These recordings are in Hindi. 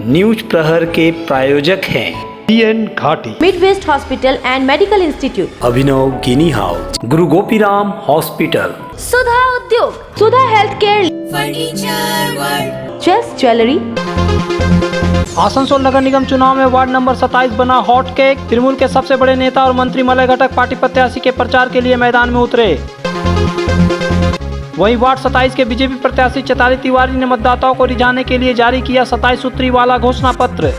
न्यूज प्रहर के प्रायोजक हैं PN घाटी, Midwest hospital and medical institute, Abhinav गिनी house, Guru Gopiram hospital, Sudha Udyog, Sudha health care, chase jewellery. Asansol नगर निगम चुनाव में वार्ड नंबर 27 बना हॉट केक। तृणमूल के सबसे बड़े नेता और मंत्री मलय घटक पार्टी प्रत्याशी के प्रचार के लिए मैदान में उतरे। वहीं वार्ड 27 के बीजेपी प्रत्याशी चैताली तिवारी ने मतदाताओं को रिझाने के लिए जारी किया 27 सूत्री वाला घोषणा पत्र।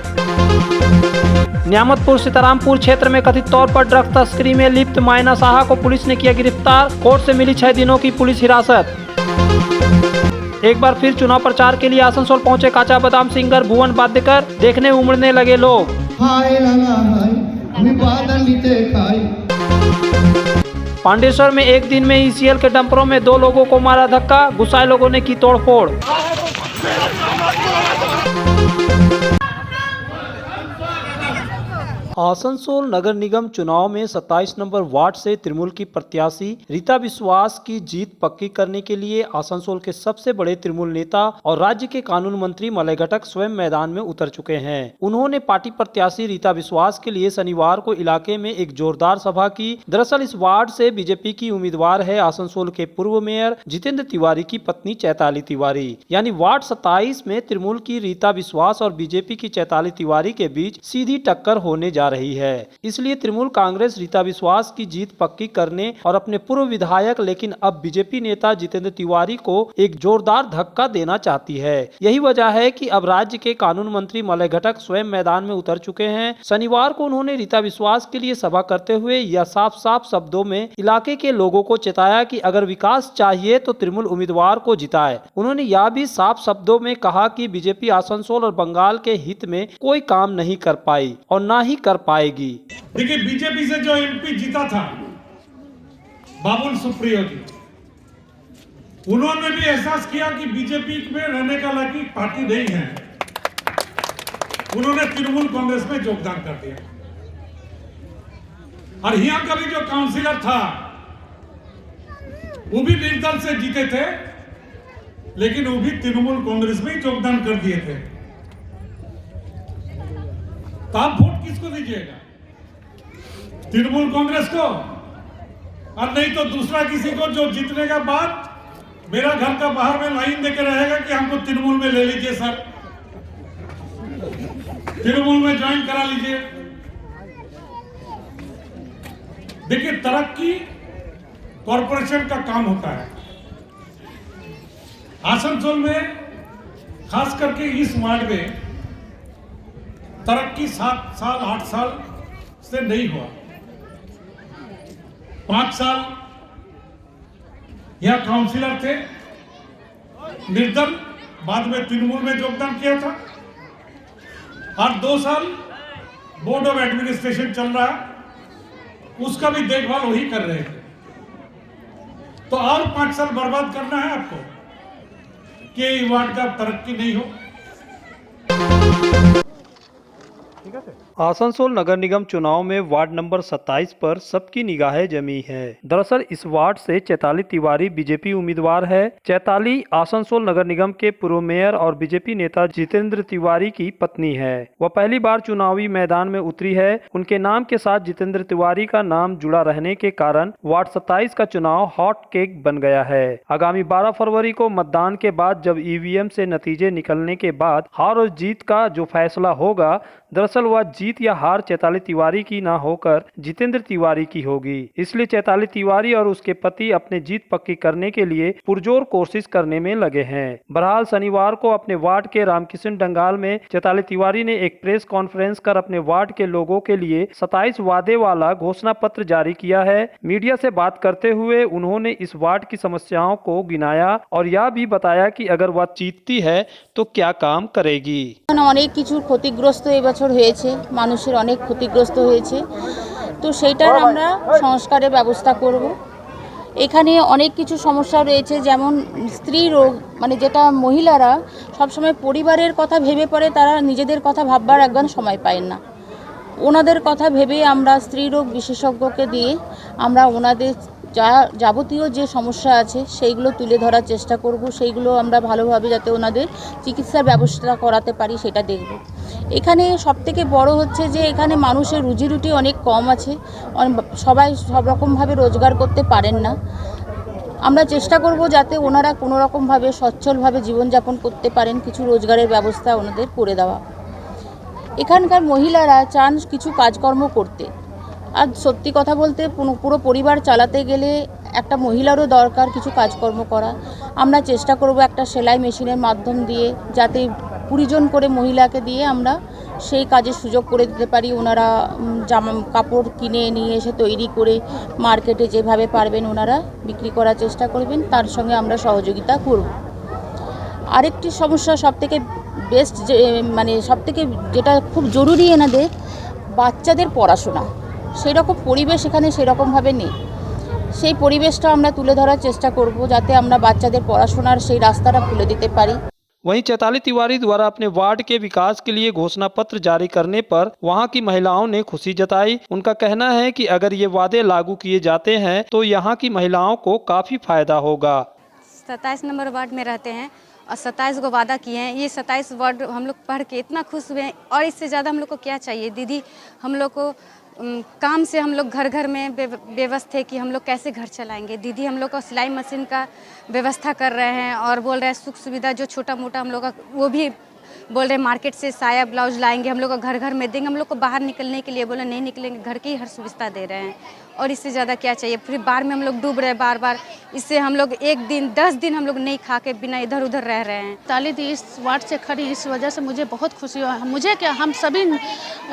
न्यामतपुर सीतारामपुर क्षेत्र में कथित तौर पर ड्रग्स तस्करी में लिप्त मायना साहा को पुलिस ने किया गिरफ्तार। कोर्ट से मिली 6 दिनों की पुलिस हिरासत। एक बार फिर चुनाव प्रचार के लिए आसनसोल पहुंचे काचा बादाम सिंगर भुवन बाद्यकर। देखने उमड़ने लगे लोग। पांडेश्वर में एक दिन में ECL के डंपरों में 2 लोगों को मारा धक्का। गुस्साए लोगों ने की तोड़फोड़। आसनसोल नगर निगम चुनाव में 27 नंबर वार्ड से तृणमूल की प्रत्याशी रीता विश्वास की जीत पक्की करने के लिए आसनसोल के सबसे बड़े तृणमूल नेता और राज्य के कानून मंत्री मलय घटक स्वयं मैदान में उतर चुके हैं। उन्होंने पार्टी प्रत्याशी रीता विश्वास के लिए शनिवार को इलाके में एक जोरदार सभा की। दरअसल इस वार्ड से बीजेपी की उम्मीदवार है आसनसोल के पूर्व मेयर जितेंद्र तिवारी की पत्नी चैताली तिवारी। यानी वार्ड 27 में तृणमूल की रीता विश्वास और बीजेपी की चैताली तिवारी के बीच सीधी टक्कर होने जा रही है। इसलिए तृणमूल कांग्रेस रीता विश्वास की जीत पक्की करने और अपने पूर्व विधायक लेकिन अब बीजेपी नेता जितेंद्र तिवारी को एक जोरदार धक्का देना चाहती है। यही वजह है कि अब राज्य के कानून मंत्री मलय घटक स्वयं मैदान में उतर चुके हैं। शनिवार को उन्होंने रीता विश्वास के लिए सभा करते हुए यह साफ शब्दों में इलाके के लोगों को चेताया कि अगर विकास चाहिए तो तृणमूल उम्मीदवार को जिताए। उन्होंने यह भी साफ शब्दों में कहा कि बीजेपी आसनसोल और बंगाल के हित में कोई काम नहीं कर पाई और न ही कर पाएगी। देखिए, बीजेपी से जो MP जीता था बाबुल सुप्रियो जी, उन्होंने भी एहसास किया कि बीजेपी में रहने का लायक पार्टी नहीं है। उन्होंने तृणमूल कांग्रेस में योगदान कर दिया और यहाँ का भी जो काउंसिलर था वो भी निर्दल से जीते थे, लेकिन वो भी तृणमूल कांग्रेस में योगदान कर दिए थे। तो आप वोट किसको दीजिएगा? तृणमूल कांग्रेस को, और नहीं तो दूसरा किसी को जो जीतने के बाद मेरा घर का बाहर में लाइन देके रहेगा कि हमको तृणमूल में ले लीजिए सर, तृणमूल में ज्वाइन करा लीजिए। देखिए, तरक्की कॉरपोरेशन का काम होता है। आसनसोल में खास करके इस वार्ड में तरक्की 7 साल 8 साल से नहीं हुआ। 5 साल यह काउंसिलर थे निर्दल, बाद में तृणमूल में योगदान किया था, और 2 साल बोर्ड ऑफ एडमिनिस्ट्रेशन चल रहा है, उसका भी देखभाल वही कर रहे थे। तो और 5 साल बर्बाद करना है आपको कि वार्ड का तरक्की नहीं हो। आसनसोल नगर निगम चुनाव में वार्ड नंबर 27 पर सबकी निगाहें जमी है। दरअसल इस वार्ड से चैताली तिवारी बीजेपी उम्मीदवार है। चैताली आसनसोल नगर निगम के पूर्व मेयर और बीजेपी नेता जितेंद्र तिवारी की पत्नी है। वह पहली बार चुनावी मैदान में उतरी है। उनके नाम के साथ जितेंद्र तिवारी का नाम जुड़ा रहने के कारण वार्ड 27 का चुनाव हॉट केक बन गया है। आगामी 12 फरवरी को मतदान के बाद जब EVM से नतीजे निकलने के बाद हार और जीत का जो फैसला होगा, दरअसल वह जीत या हार चैताली तिवारी की ना होकर जितेंद्र तिवारी की होगी। इसलिए चैताली तिवारी और उसके पति अपने जीत पक्की करने के लिए पुरजोर कोशिश करने में लगे हैं। बहरहाल शनिवार को अपने वार्ड के रामकिशन डंगाल में चैताली तिवारी ने एक प्रेस कॉन्फ्रेंस कर अपने वार्ड के लोगों के लिए 27 वादे वाला घोषणा पत्र जारी किया है। मीडिया से बात करते हुए उन्होंने इस वार्ड की समस्याओं को गिनाया और यह भी बताया कि अगर वह जीतती है तो क्या काम करेगी। অনেক কিছু ক্ষতিগ্রস্ত এবছর হয়েছে, মানুষের অনেক ক্ষতিগ্রস্ত হয়েছে, তো সেইটার আমরা সংস্কারের ব্যবস্থা করব। এখানে অনেক কিছু সমস্যা রয়েছে, যেমন স্ত্রী রোগ, মানে যেটা মহিলারা সবসময় পরিবারের কথা ভেবে পড়ে, তারা নিজেদের কথা ভাববার একদম সময় পায় না। ওনাদের কথা ভেবে আমরা স্ত্রী রোগ বিশেষজ্ঞকে দিয়ে আমরা ওনাদের যাবতীয় যে সমস্যা আছে সেইগুলো তুলে ধরার চেষ্টা করব, সেইগুলো আমরা ভালোভাবে যাতে ওনাদের চিকিৎসার ব্যবস্থা করাতে পারি সেটা দেখব। এখানে সবথেকে বড় হচ্ছে যে এখানে মানুষের রুজি অনেক কম আছে, সবাই সব রকমভাবে রোজগার করতে পারেন না। আমরা চেষ্টা করব যাতে ওনারা কোনো রকমভাবে সচ্ছলভাবে জীবনযাপন করতে পারেন, কিছু রোজগারের ব্যবস্থা ওনাদের করে দেওয়া। এখানকার মহিলারা চান কিছু কাজকর্ম করতে, আর সত্যি কথা বলতে পুরো পরিবার চালাতে গেলে একটা মহিলারও দরকার কিছু কাজকর্ম করা। আমরা চেষ্টা করব একটা সেলাই মেশিনের মাধ্যম দিয়ে যাতে 20 জন করে মহিলাকে দিয়ে আমরা সেই কাজের সুযোগ করে দিতে পারি। ওনারা জামা কাপড় কিনে নিয়ে এসে তৈরি করে মার্কেটে যেভাবে পারবেন ওনারা বিক্রি করার চেষ্টা করবেন, তার সঙ্গে আমরা সহযোগিতা করব। আরেকটি সমস্যা সবথেকে বেস্ট যে মানে সবথেকে যেটা খুব জরুরি এনাদের বাচ্চাদের পড়াশোনা, সেই রকম পরিবেশ এখানে সেরকমভাবে নেই। সেই পরিবেশটা আমরা তুলে ধরার চেষ্টা করব যাতে আমরা বাচ্চাদের পড়াশোনার সেই রাস্তাটা খুলে দিতে পারি। वहीं चैताली तिवारी द्वारा अपने वार्ड के विकास के लिए घोषणा पत्र जारी करने पर वहां की महिलाओं ने खुशी जताई। उनका कहना है कि अगर ये वादे लागू किए जाते हैं तो यहाँ की महिलाओं को काफी फायदा होगा। 27 नंबर वार्ड में रहते हैं और 27 को वादा किए हैं। ये 27 वार्ड हम लोग पढ़ के इतना खुश हुए हैं, और इससे ज़्यादा हम लोग को क्या चाहिए दीदी। हम लोग को काम से हम लोग घर घर में व्यवस्था है कि हम लोग कैसे घर चलाएंगे। दीदी हम लोग को सिलाई मशीन का व्यवस्था कर रहे हैं और बोल रहे हैं सुख सुविधा जो छोटा मोटा हम लोग का वो भी बोल रहे हैं मार्केट से साया ब्लाउज लाएंगे, हम लोग को घर घर में देंगे। हम लोग को बाहर निकलने के लिए बोले नहीं निकलेंगे, घर की हर सुविधा दे रहे हैं, और इससे ज़्यादा क्या चाहिए। फिर बाहर में हम लोग डूब रहे हैं बार बार, इससे हम लोग 1 दिन 10 दिन हम लोग नहीं खा के बिना इधर उधर रह रहे हैं। ताली दी इस वार्ड से खड़ी, इस वजह से मुझे बहुत खुशी हुआ। मुझे क्या, हम सभी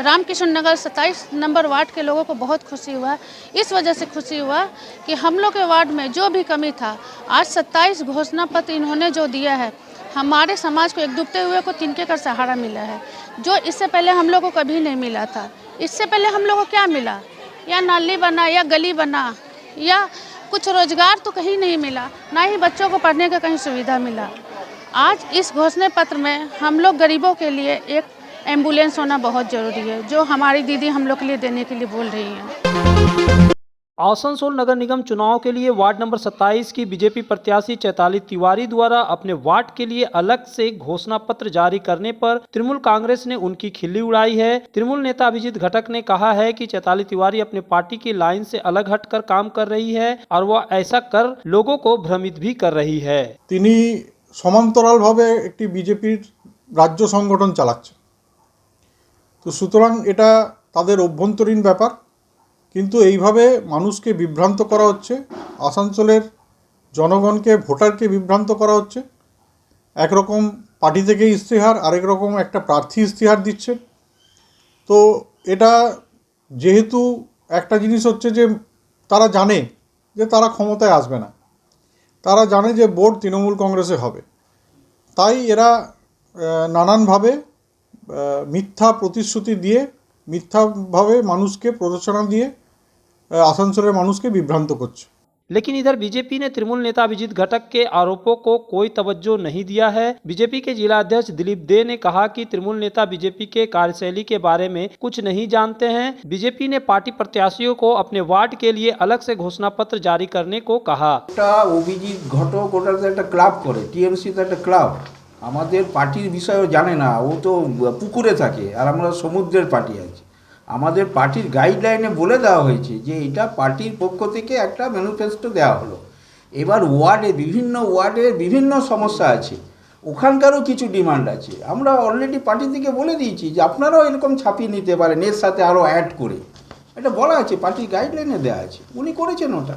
रामकिशन नगर 27 नंबर वार्ड के लोगों को बहुत खुशी हुआ। इस वजह से खुशी हुआ कि हम लोग के वार्ड में जो भी कमी था, आज 27 घोषणा पत्र इन्होंने जो दिया है, हमारे समाज को एक डूबते हुए को तिनके का सहारा मिला है, जो इससे पहले हम लोग को कभी नहीं मिला था। इससे पहले हम लोग को क्या मिला, या नाली बना या गली बना या कुछ रोजगार तो कहीं नहीं मिला, ना ही बच्चों को पढ़ने का कहीं सुविधा मिला। आज इस घोषणा पत्र में हम लोग गरीबों के लिए एक एम्बुलेंस होना बहुत ज़रूरी है, जो हमारी दीदी हम लोग के लिए देने के लिए बोल रही हैं। आसनसोल नगर निगम चुनाव के लिए वार्ड नंबर 27 की बीजेपी प्रत्याशी चैताली तिवारी द्वारा अपने वार्ड के लिए अलग से घोषणा पत्र जारी करने पर तृणमूल कांग्रेस ने उनकी खिल्ली उड़ाई है। तृणमूल नेता अभिजीत घटक ने कहा है कि चैताली तिवारी अपने पार्टी की लाइन से अलग हटकर काम कर रही है और वह ऐसा कर लोगों को भ्रमित भी कर रही है। তিনি সমান্তরালভাবে একটি বিজেপির রাজ্য সংগঠন চালাচ্ছে, তো সুতরাং এটা তাদের অভ্যন্তরীণ ব্যাপার। কিন্তু এইভাবে মানুষকে বিভ্রান্ত করা হচ্ছে, আসানসোলের জনগণকে ভোটারকে বিভ্রান্ত করা হচ্ছে। একরকম পার্টি থেকে ইশতেহার, আরেক রকম একটা প্রার্থী ইশতেহার দিচ্ছেন। তো এটা যেহেতু একটা জিনিস হচ্ছে যে তারা জানে যে তারা ক্ষমতায় আসবে না, তারা জানে যে ভোট তৃণমূল কংগ্রেসে হবে, তাই এরা নানানভাবে মিথ্যা প্রতিশ্রুতি দিয়ে মিথ্যাভাবে মানুষকে প্ররোচনা দিয়ে আসানসোলের মানুষকে বিভ্রান্ত করছে। लेकिन इधर बीजेपी ने तृणमूल नेता अभिजीत घटक के आरोपों को कोई तवज्जो नहीं दिया है। बीजेपी के जिला अध्यक्ष दिलीप दे ने कहा कि तृणमूल नेता बीजेपी के कार्यशैली के बारे में कुछ नहीं जानते हैं। बीजेपी ने पार्टी प्रत्याशियों को अपने वार्ड के लिए अलग से घोषणा पत्र जारी करने को कहा। অভিজিৎ ঘটক ওটাতে একটা ক্লাব করে, টিএমসি তো একটা ক্লাব, আমাদের পার্টির বিষয়ও জানে না, ও তো পুকুরে থাকে আর আমরা সমুদ্রের পার্টি আছি। আমাদের পার্টির গাইডলাইনে বলে দেওয়া হয়েছে যে এটা পার্টির পক্ষ থেকে একটা ম্যানিফেস্টো দেওয়া হলো। এবার বিভিন্ন ওয়ার্ডের বিভিন্ন সমস্যা আছে, ওখানকারও কিছু ডিমান্ড আছে। আমরা অলরেডি পার্টি থেকে বলে দিয়েছি যে আপনারাও এরকম ছাপিয়ে নিতে পারেন, এর সাথে আরও অ্যাড করে, এটা বলা আছে, পার্টির গাইডলাইনে দেওয়া আছে, উনি করেছেন ওটা।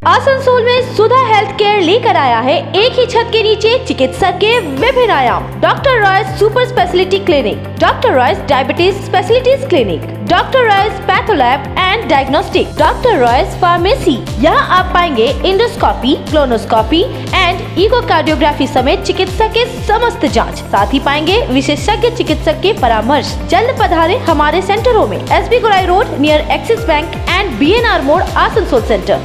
आसनसोल में सुधा हेल्थ केयर लेकर आया है एक ही छत के नीचे चिकित्सक के विभिन्न आयाम। Doctor Royce super speciality clinic, doctor Royce diabetes specialities clinic, doctor Royce patholab and diagnostic, doctor Royce pharmacy. यहाँ आप पाएंगे इंडोस्कोपी, क्लोनोस्कोपी एंड इकोकार्डियोग्राफी समेत चिकित्सा के समस्त जांच। साथ ही पाएंगे विशेषज्ञ चिकित्सक के परामर्श। जल्द पधारे हमारे सेंटरों में, SB Gorai road near axis bank and BNR मोड़ आसनसोल सेंटर।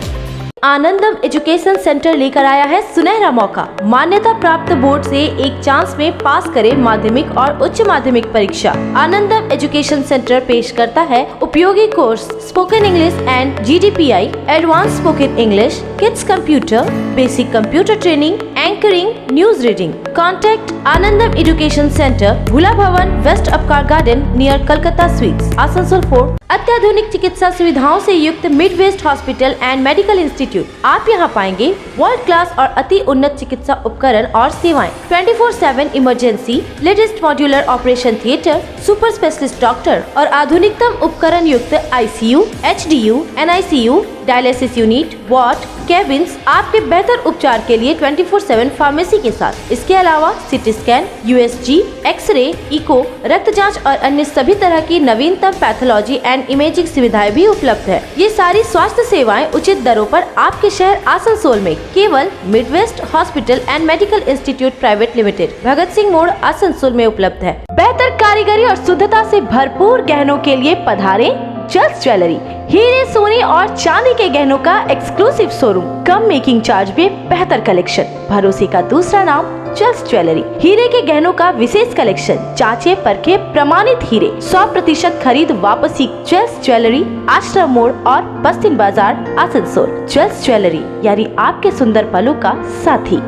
आनंदम एजुकेशन सेंटर लेकर आया है सुनहरा मौका। मान्यता प्राप्त बोर्ड से एक चांस में पास करें माध्यमिक और उच्च माध्यमिक परीक्षा। आनंदम एजुकेशन सेंटर पेश करता है उपयोगी course spoken English and GDPI, advance spoken English, kids computer, basic computer training, anchoring, news reading. Contact Anandam education centre, Bhula Bhavan, west Upkar garden, near Calcutta sweets, Asansol 4। अत्याधुनिक चिकित्सा सुविधाओं से युक्त Midwest hospital and medical institute. आप यहां पाएंगे वर्ल्ड क्लास और अति उन्नत चिकित्सा उपकरण और सेवाएं, 24/7 emergency, latest modular operation theatre, super specialist doctor और आधुनिकतम उपकरण युक्त ICU, HDU, NICU, dialysis unit, ward, cabins आपके बेहतर उपचार के लिए 24/7 फार्मेसी के साथ। इसके अलावा CT scan, USG, x-ray, echo, रक्त जांच और अन्य सभी तरह की नवीनतम पैथोलॉजी एंड इमेजिंग सुविधाएं भी उपलब्ध है। ये सारी स्वास्थ्य सेवाएं उचित दरों पर आपके शहर आसनसोल में केवल Midwest hospital and medical institute private limited, Bhagat Singh मोड़, आसनसोल में उपलब्ध है। बेहतर कारीगरी और शुद्धता से भरपूर गहनों के लिए पधारे जल्स ज्वेलरी। हीरे, सोने और चांदी के गहनों का एक्सक्लूसिव शोरूम, कम मेकिंग चार्ज में बेहतर कलेक्शन, भरोसे का दूसरा नाम जल्स ज्वेलरी। हीरे के गहनों का विशेष कलेक्शन, जांचे परखे प्रमाणित हीरे, 100% खरीद वापसी। जल्स ज्वेलरी, आश्रम मोड़ और बस्तिन बाजार, आसनसोल। जल्स ज्वेलरी यानी आपके सुंदर पलों का साथी।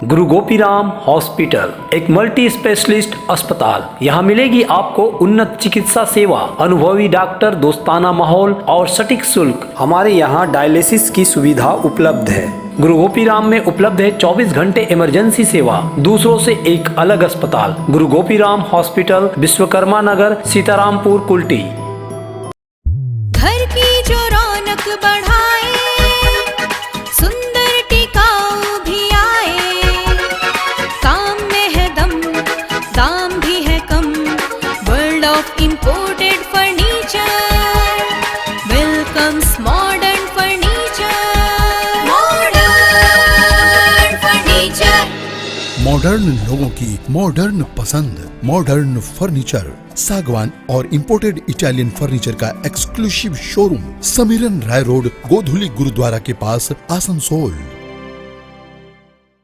गुरु गोपीराम हॉस्पिटल एक मल्टी स्पेशलिस्ट अस्पताल। यहाँ मिलेगी आपको उन्नत चिकित्सा सेवा, अनुभवी डॉक्टर, दोस्ताना माहौल और सटीक शुल्क। हमारे यहाँ डायलिसिस की सुविधा उपलब्ध है। गुरु गोपीराम में उपलब्ध है 24 घंटे इमरजेंसी सेवा, दूसरों से एक अलग अस्पताल। गुरु गोपीराम हॉस्पिटल, विश्वकर्मा नगर, सीतारामपुर, कुल्टी। घर की जो रौनक बढ़ाए, सुंदर टिकाऊ भी आए, काम में है दम, दाम भी है कम, world of imported furniture, welcomes modern furniture, modern furniture. Modern लोगों की मॉडर्न पसंद, मॉडर्न फर्नीचर, सागवान और इंपोर्टेड इटालियन फर्नीचर का exclusive showroom, Samiran Roy road, Godhuli gurdwara के पास, आसनसोल।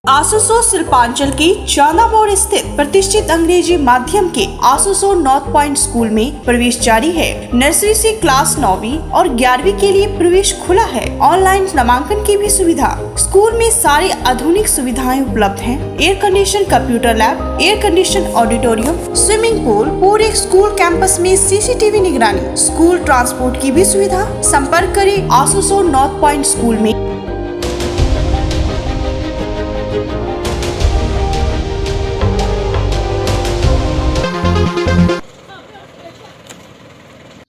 आसनसोल शिल्पांचल के चांदा मोड़ स्थित प्रतिष्ठित अंग्रेजी माध्यम के आसनसोल नॉर्थ पॉइंट स्कूल में प्रवेश जारी है। नर्सरी से क्लास 9वीं और 11वीं के लिए प्रवेश खुला है। ऑनलाइन नामांकन की भी सुविधा। स्कूल में सारी आधुनिक सुविधाएं उपलब्ध हैं। Air condition computer lab, air condition auditorium, swimming pool, पूरे स्कूल कैंपस में CCTV निगरानी, स्कूल ट्रांसपोर्ट की भी सुविधा। संपर्क करें आसनसोल नॉर्थ पॉइंट स्कूल में।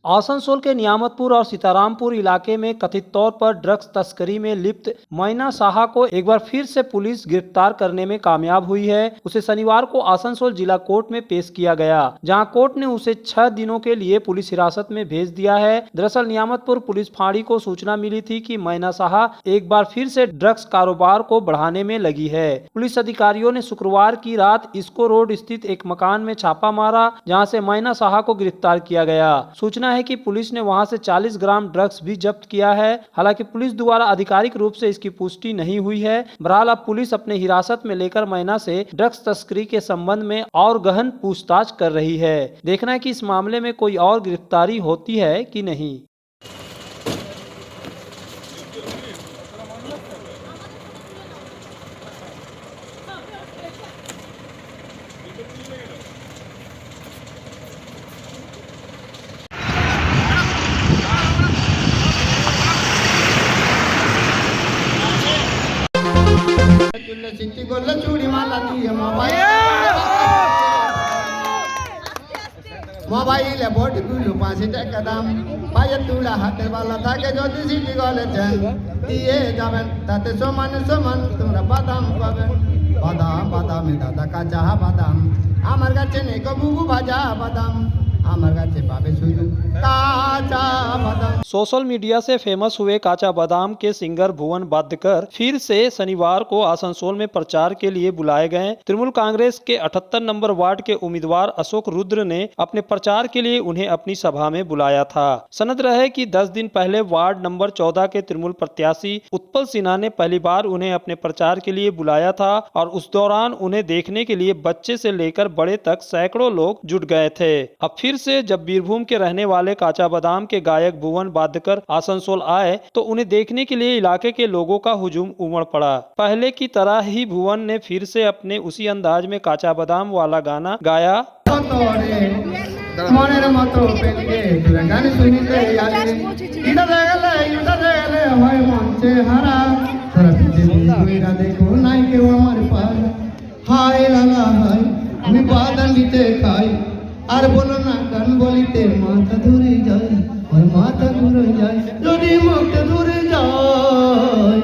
आसनसोल के नियामतपुर और सीतारामपुर इलाके में कथित तौर पर ड्रग्स तस्करी में लिप्त मैना साहा को एक बार फिर से पुलिस गिरफ्तार करने में कामयाब हुई है। उसे शनिवार को आसनसोल जिला कोर्ट में पेश किया गया, जहां कोर्ट ने उसे 6 दिनों के लिए पुलिस हिरासत में भेज दिया है। दरअसल नियामतपुर पुलिस फाड़ी को सूचना मिली थी कि मैना साहा एक बार फिर से ड्रग्स कारोबार को बढ़ाने में लगी है। पुलिस अधिकारियों ने शुक्रवार की रात इसको रोड स्थित एक मकान में छापा मारा, जहाँ से मैना साहा को गिरफ्तार किया गया। सूचना है कि पुलिस ने वहां से 40 ग्राम ड्रग्स भी जब्त किया है। हालांकि पुलिस द्वारा आधिकारिक रूप से इसकी पुष्टि नहीं हुई है। बहरहाल अब पुलिस अपने हिरासत में लेकर मैना से ड्रग्स तस्करी के संबंध में और गहन पूछताछ कर रही है। देखना है कि इस मामले में कोई और गिरफ्तारी होती है कि नहीं। मोबाइल बोट गुलु पासे टकदाम पाये तुला हाथे वाला থাকে যদি সিটি গলেছেন দিয়ে যাবেন তাতে সমান সমান তোমরা বাদাম পাবেন বাদাম বাদামে দাদা কাঁচা বাদাম আমার কাছে নেই কবু ভাজা বাদাম আমার কাছে পাবে শুধু काचा बादाम। सोशल मीडिया से फेमस हुए काचा बादाम के सिंगर भुवन बादकर फिर से शनिवार को आसनसोल में प्रचार के लिए बुलाए गए। तृणमूल कांग्रेस के 78 नंबर वार्ड के उम्मीदवार अशोक रुद्र ने अपने प्रचार के लिए उन्हें अपनी सभा में बुलाया था। सनद रहे कि 10 दिन पहले वार्ड नंबर 14 के तृणमूल प्रत्याशी उत्पल सिन्हा ने पहली बार उन्हें अपने प्रचार के लिए बुलाया था और उस दौरान उन्हें देखने के लिए बच्चे से लेकर बड़े तक सैकड़ों लोग जुट गए थे। अब फिर से जब बीरभूम के रहने वाले काचा बादाम के गायक भुवन बादकर आसनसोल आए तो उन्हें देखने के लिए इलाके के लोगों का हुजूम उमड़ पड़ा। पहले की तरह ही भुवन ने फिर से अपने उसी अंदाज में काचा बादाम वाला गाना गाया। মনের মতো পেলে তোরা গান শুনিতে আলে ইটা দেখলে হয় মঞ্চে হারা তোরা পৃথিবী ঘুরা দেখো নাই কেউ আমার পার হায় লালা হায় আমি বাদাম দিতে খাই আর বলো না গান বলিতে মাথা ধরে যায় আর মাথা ঘুরে যায় যদি মুখটা ধরে যায়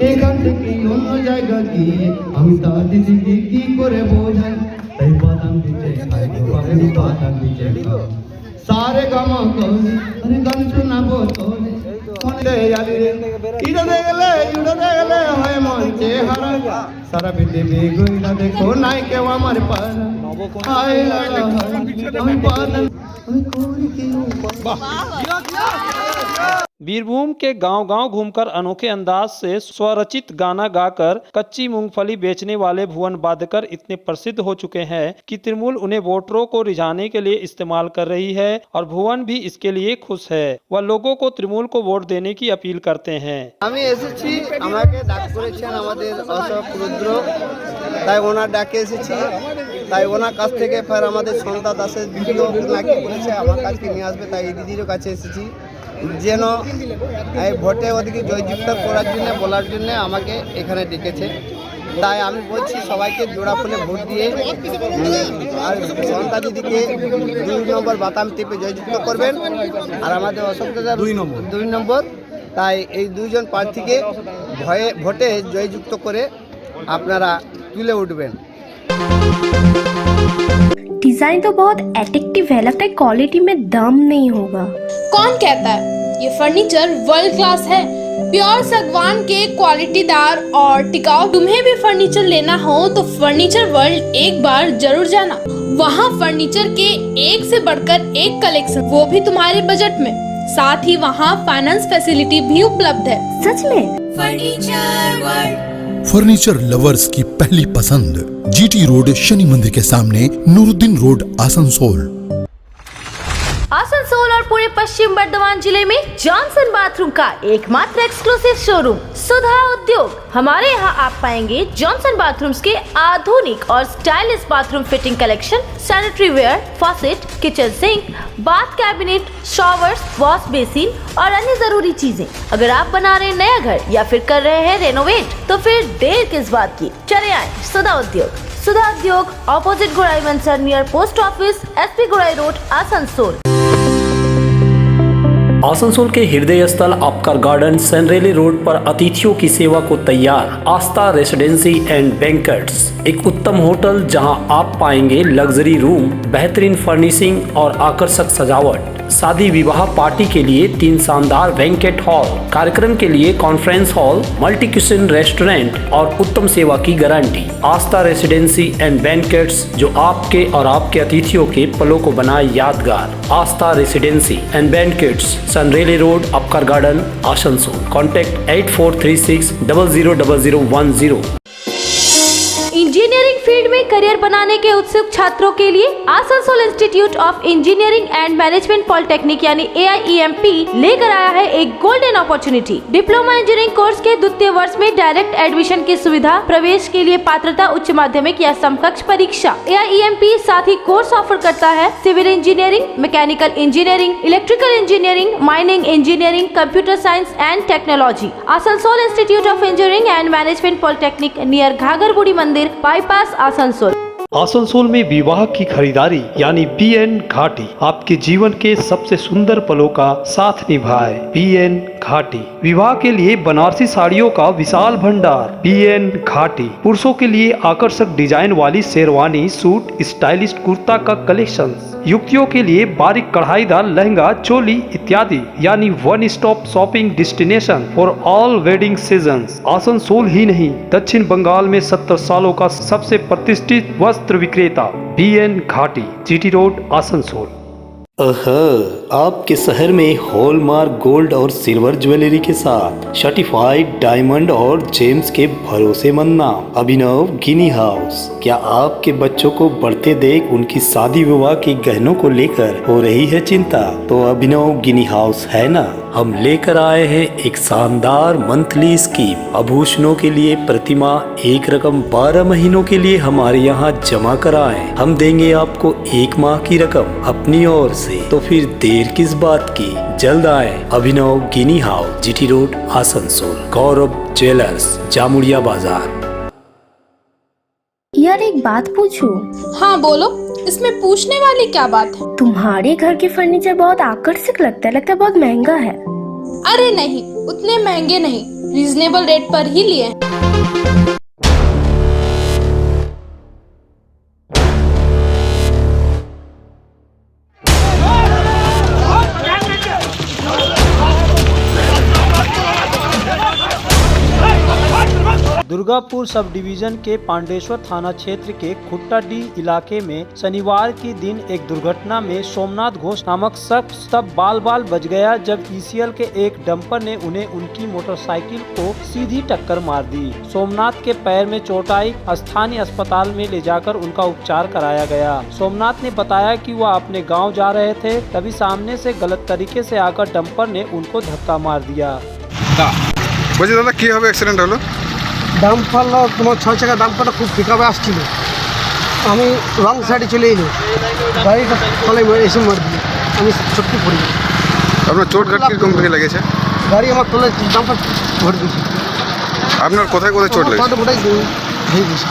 এখান থেকে অন্য জায়গা গিয়ে আমি তা দিদিকে কি করে বোঝাই তাই বাদাম দিতে খাই বাবু বাদাম দিতে খাই সারে গামা করি আরে গান শোনাবো তোরে মনে আলি রে ইটা দেখলে হয় মঞ্চে হারা সারা পৃথিবী ঘুরা দেখো নাই কেউ আমার পারা হায় লালা আমি বাদাম আমি করি কি बीरभूम के गांव-गांव घूमकर अनोखे अंदाज से स्वरचित गाना गाकर कच्ची मूंगफली बेचने वाले भुवन बादकर इतने प्रसिद्ध हो चुके हैं कि तृणमूल उन्हें वोटरों को रिझाने के लिए इस्तेमाल कर रही है और भुवन भी इसके लिए खुश है। वह लोगों को तृणमूल को वोट देने की अपील करते हैं। আমি এসেছি আমাকে ডাক করেছেন আমাদের অশোক রুদ্র তাই ওনার ডাকে এসেছি তাই ওনার কাছ থেকে ফের আমাদের সন্তা দাসের ভিডিও নাকি বলেছে আমার কাছে নিয়ে আসবে তাই এই দিদির কাছে এসেছি যেন এই ভোটে ওদিকে জয়যুক্ত করার জন্য বলার জন্য আমাকে এখানে ডেকেছে তাই আমি বলছি সবাইকে জোড়া ফুলে ভোট দিয়ে আর সন্তা দিদিকে 2 নম্বর বাতাম টিপে জয়যুক্ত করবেন আর আমাদের অশোক দাদা 2 নম্বর তাই এই দুইজন প্রার্থীকে ভোটে জয়যুক্ত করে আপনারা তুলে উঠবেন। डिजाइन तो बहुत एट्रैक्टिव है, लगता है क्वालिटी में दम नहीं होगा। कौन कहता है? ये फर्नीचर वर्ल्ड क्लास है, प्योर सागवान के क्वालिटीदार और टिकाऊ। तुम्हें भी फर्नीचर लेना हो तो फर्नीचर वर्ल्ड एक बार जरूर जाना। वहाँ फर्नीचर के एक से बढ़कर एक कलेक्शन, वो भी तुम्हारे बजट में। साथ ही वहाँ फाइनेंस फैसिलिटी भी उपलब्ध है। सच में फर्नीचर वर्ल्ड, फर्नीचर लवर्स की पहली पसंद, जीटी रोड शनि मंदिर के सामने, नूरुद्दीन रोड, आसनसोल। आसनसोल और पूरे पश्चिम बर्धमान जिले में जॉनसन बाथरूम का एकमात्र एक्सक्लूसिव शोरूम सुधा उद्योग। हमारे यहाँ आप पाएंगे जॉनसन बाथरूम्स के आधुनिक और stylish bathroom fitting collection, sanitary ware, faucet, kitchen sink, bath cabinet, showers, wash basin और अन्य जरूरी चीजें। अगर आप बना रहे हैं नया घर या फिर कर रहे हैं रेनोवेट तो फिर देर किस बात की, चले आए सुधा उद्योग। सुधा उद्योग ऑपोजिट गुराई मंसर नियर पोस्ट ऑफिस, एसपी गुराई रोड, आसनसोल। आसनसोल के हृदय स्थल आपका गार्डन सनरेली रोड पर अतिथियों की सेवा को तैयार आस्था रेसिडेंसी एंड बैंक्वेट्स, एक उत्तम होटल जहां आप पाएंगे लग्जरी रूम, बेहतरीन फर्निशिंग और आकर्षक सजावट। शादी विवाह पार्टी के लिए 3 शानदार बैंकेट हॉल, कार्यक्रम के लिए conference hall, multi kitchen restaurant और उत्तम सेवा की guarantee. Aastha residency and banquets, जो आपके और आपके अतिथियों के पलों को बनाए यादगार। Astha residency and banquets, Sen Raleigh road, Upkar garden, Asansol. Contact 8436000010। Engineering field में करियर बनाने के उत्सुक छात्रों के लिए Asansol institute of engineering and management polytechnic यानी AIEMP लेकर आया है एक golden opportunity. Diploma engineering course के द्वितीय वर्ष में डायरेक्ट एडमिशन की सुविधा, प्रवेश के लिए पात्रता उच्च माध्यमिक या समकक्ष परीक्षा। AIEMP साथ ही कोर्स ऑफर करता है civil engineering, mechanical engineering, electrical engineering, mining engineering, computer science and technology. Asansol institute of engineering and management polytechnic near Ghagharburi मंदिर, बाईपास, आसनसोल। आसनसोल में विवाह की खरीदारी यानी बीएन घाटी आपके जीवन के सबसे सुंदर पलों का साथ निभाए। बीएन घाटी विवाह के लिए बनारसी साड़ियों का विशाल भंडार। बीएन घाटी पुरुषों के लिए आकर्षक डिजाइन वाली शेरवानी, सूट, स्टाइलिश कुर्ता का कलेक्शन, युवतियों के लिए बारीक कढ़ाईदार लहंगा, चोली इत्यादि, यानी one stop shopping destination for all wedding seasons. Asansol ही नहीं, दक्षिण बंगाल में 70 सालों का सबसे प्रतिष्ठित वस्त्र विक्रेता बीएन घाटी, जीटी रोड, आसनसोल। आपके शहर में हॉलमार्क गोल्ड और सिल्वर ज्वेलरी के साथ सर्टिफाइड डायमंड और जेम्स के भरोसेमंद नाम अभिनव गिनी हाउस। क्या आपके बच्चों को बढ़ते देख उनकी शादी विवाह के गहनों को लेकर हो रही है चिंता? तो अभिनव गिनी हाउस है ना। हम लेकर आए हैं एक शानदार मंथली स्कीम। आभूषणों के लिए प्रतिमा एक रकम 12 महीनों के लिए हमारे यहाँ जमा कराएं। हम देंगे आपको 1 माह की रकम अपनी ओर से। तो फिर देर किस बात की, जल्द आए। अभिनव गिनी हाउस, जीटी रोड, आसनसोल। गौरव ज्वेलर्स, जामुड़िया बाजार। यार एक बात पूछूं? हाँ बोलो, इसमें पूछने वाली क्या बात है? तुम्हारे घर के फर्नीचर बहुत आकर्षक लगता है बहुत महंगा है। अरे नहीं, उतने महंगे नहीं, रीजनेबल रेट पर ही लिए हैं। दुर्गापुर सब डिवीजन के पांडेश्वर थाना क्षेत्र के खुट्टाडी इलाके में शनिवार के दिन एक दुर्घटना में सोमनाथ घोष नामक शख्स तब बाल बाल बच गया जब ईसीएल के एक डंपर ने उन्हें उनकी मोटरसाइकिल को सीधी टक्कर मार दी। सोमनाथ के पैर में चोट आई, स्थानीय अस्पताल में ले जाकर उनका उपचार कराया गया। सोमनाथ ने बताया कि वह अपने गाँव जा रहे थे, तभी सामने से गलत तरीके से आकर डंपर ने उनको धक्का मार दिया। दादा কিভাবে অ্যাক্সিডেন্ট হলো? ডাম্পার তোমার 6 চাকা ডাম্পারটা খুব পিকআপে আসছিল, আমি রং সাইডে চলে এলো, গাড়িটা তলায় এসে মার দিল, আমি চটকে পড়ে গেছি। আপনার চোট কিরকম থেকে লেগেছে? গাড়ি আমার তলায় ডাম্পার ভরে দিয়েছে। আপনার কোথায় কোথায় চোট লেগেছে? গোটাই ভেঙে গেছে,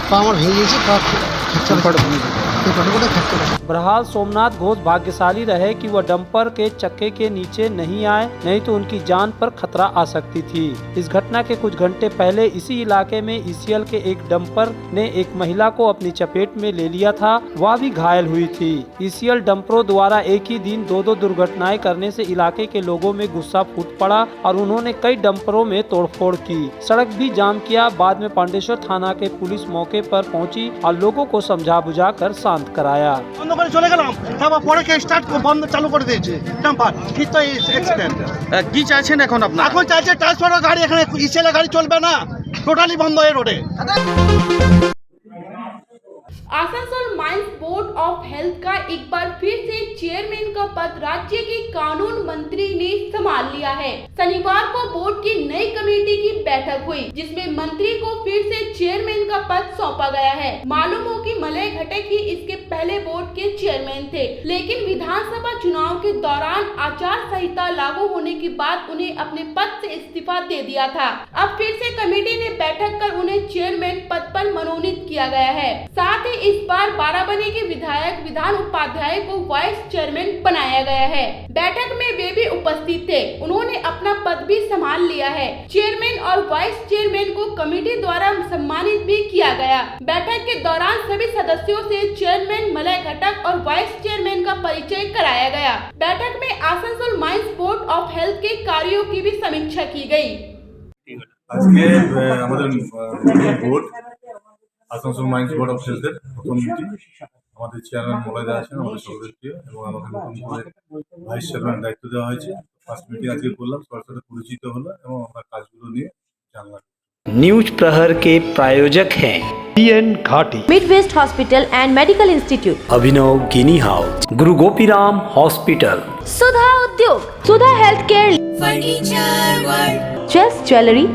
পা আমার ভেঙে গেছে, পা ফ্র্যাকচার ভেঙে গেছে। बहरहाल सोमनाथ घोष भाग्यशाली रहे कि वह डंपर के चक्के के नीचे नहीं आए, नहीं तो उनकी जान पर खतरा आ सकती थी। इस घटना के कुछ घंटे पहले इसी इलाके में ईसीएल के एक डंपर ने एक महिला को अपनी चपेट में ले लिया था, वह भी घायल हुई थी। ईसीएल डंपरों द्वारा एक ही दिन 2 दुर्घटनाएं करने से इलाके के लोगों में गुस्सा फूट पड़ा और उन्होंने कई डंपरों में तोड़फोड़ की, सड़क भी जाम किया। बाद में पांडेश्वर थाना के पुलिस मौके पर पहुंची और लोगों को समझा बुझा कर शांत कराया। বন্ধ করে চলে গেলাম, তারপর পরে কে স্টার্ট বন্ধ চালু করে দিয়েছে ডাম্পার, কি তো অ্যাক্সিডেন্ট। কি চাইছেন এখন আপনারা? এখন চাইছে ট্রান্সপোর্টের গাড়ি, এখানে ইসেলের গাড়ি চলবে না, টোটালি বন্ধ এই রোডে। Asansol mines board of health का एक बार फिर से चेयरमैन का पद राज्य के कानून मंत्री ने संभाल लिया है। शनिवार को बोर्ड की नई कमेटी की बैठक हुई, जिसमें मंत्री को फिर से चेयरमैन का पद सौंपा गया है। मालूम हो कि मलय घटक ही इसके पहले बोर्ड के चेयरमैन थे, लेकिन विधानसभा चुनाव के दौरान आचार संहिता लागू होने के बाद उन्हें अपने पद से इस्तीफा दे दिया था। अब फिर से कमेटी ने बैठक कर उन्हें चेयरमैन पद पर मनोनीत किया गया है। साथ ही इस बार बाराबंकी के विधायक विधान उपाध्याय को वाइस चेयरमैन बनाया गया है। बैठक में वे भी उपस्थित थे, उन्होंने अपना पद भी संभाल लिया है। चेयरमैन और वाइस चेयरमैन को कमेटी द्वारा सम्मानित भी किया गया। बैठक के दौरान सभी सदस्यों से चेयरमैन मलय घटक और वाइस चेयरमैन का परिचय कराया गया। बैठक में Asansol mines board of health के कार्यों की भी समीक्षा की गई। আসানসোল মাইন্স বোর্ড অফ হেলথের প্রথম মিটিং। আমাদের চেয়ারম্যান মলয়দা আছেন, আমাদের সর্বপ্রিয়, এবং আমাকে নতুন করে ভাইস চেয়ারম্যান দায়িত্ব দেওয়া হয়েছে। ফার্স্ট মিটিং আজকে করলাম, সবার সাথে পরিচিত হলো এবং আমরা কাজগুলো নিয়ে জানলাম। न्यूज प्रहर के प्रायोजक हैं बीएन घाटी, Midwest hospital and medical institute, Abhinav गिनी house, Guru Gopiram hospital, Sudha Udyog, Sudha health care, furniture world, just jewellery,